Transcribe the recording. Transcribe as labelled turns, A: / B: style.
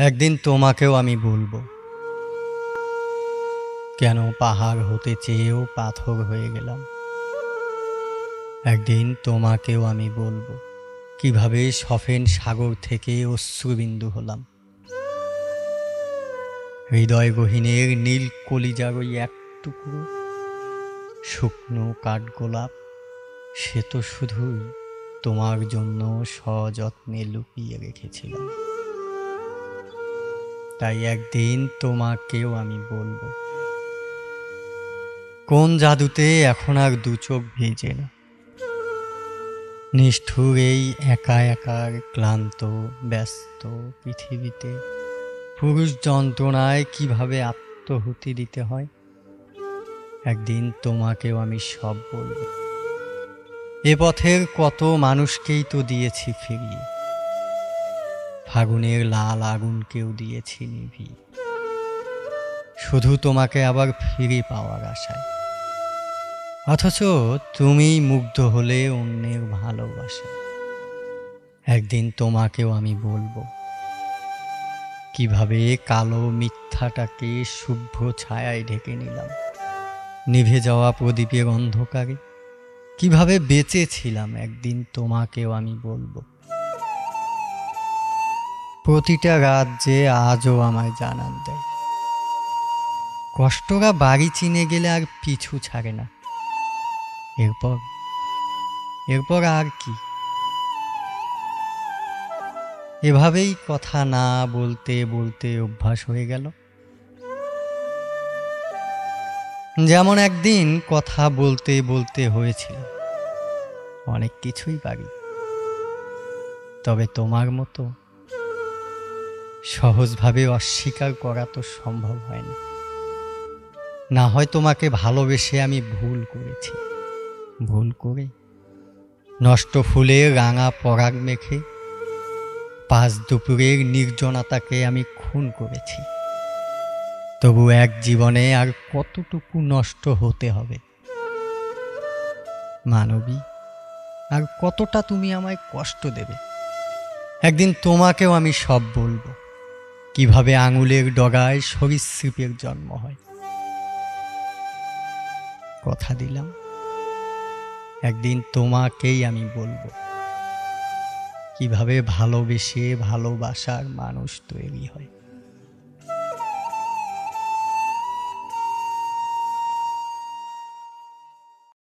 A: একদিন তোমাকেও আমি বলবো, কেন পাহাড় হতে চেয়েও পাথর হয়ে গেলাম। একদিন তোমাকেও আমি বলবো, কিভাবে সফেন সাগর থেকে অশ্রুবিন্দু হলাম। হৃদয় গহীনের নীল কলিজার ওই এক টুকরো শুকনো কাঠগোলাপ, সে তো শুধুই তোমার জন্য সযত্নে লুকিয়ে রেখেছিলাম। তাই একদিন তোমাকেও আমি বলবো, কোন জাদুতে এখন আর দু চোখ ভিজে না। নিষ্ঠুর এই একা একার ক্লান্ত ব্যস্ত পৃথিবীতে পুরুষ যন্ত্রণায় কিভাবে আত্মহুতি দিতে হয়। একদিন তোমাকেও আমি সব বলবো। এ পথের কত মানুষকেই তো দিয়েছি ফিরিয়ে, ফাগুনের লাল আগুনকেও দিয়েছি নিভিয়ে, শুধু তোমাকে আবার ফিরে পাওয়ার আশায়। অথচ তুমি মুগ্ধ হলে অন্যের ভালোবাসা। একদিন তোমাকেও আমি বলবো, কিভাবে কালো মিথ্যাটাকে শুভ্র ছায়ায় ঢেকে নিলাম। নিভে যাওয়া প্রদীপের অন্ধকারে কিভাবে বেঁচেছিলাম। একদিন তোমাকেও আমি বলবো, প্রতিটা রাত যে আজও আমায় জানান দেয়, কষ্টরা বাড়ি চিনে গেলে আর পিছু ছাড়ে না। এরপর এরপর আর কি? এভাবেই কথা না বলতে বলতে অভ্যাস হয়ে গেল। যেমন একদিন কথা বলতে বলতে হয়েছিল, অনেক কিছুই পারি, তবে তোমার মতো সহজভাবে অস্বীকার করা তো সম্ভব হয় না। না হয় তোমাকে ভালোবেসে আমি ভুল করেছি, ভুল করে নষ্ট ফুলে রাঙা পরাগ মেখে পাঁচ দুপুরের নির্জনতাকে আমি খুন করেছি। তবু এক জীবনে আর কতটুকু নষ্ট হতে হবে মানবী, আর কতটা তুমি আমায় কষ্ট দেবে। একদিন তোমাকেও আমি সব বলবো, কিভাবে আঙুলের ডগায় সরীসৃপের জন্ম হয়। কথা দিলাম, একদিন তোমাকেই আমি বলবো, কিভাবে ভালোবেসে ভালোবাসার মানুষ তৈরি হয়।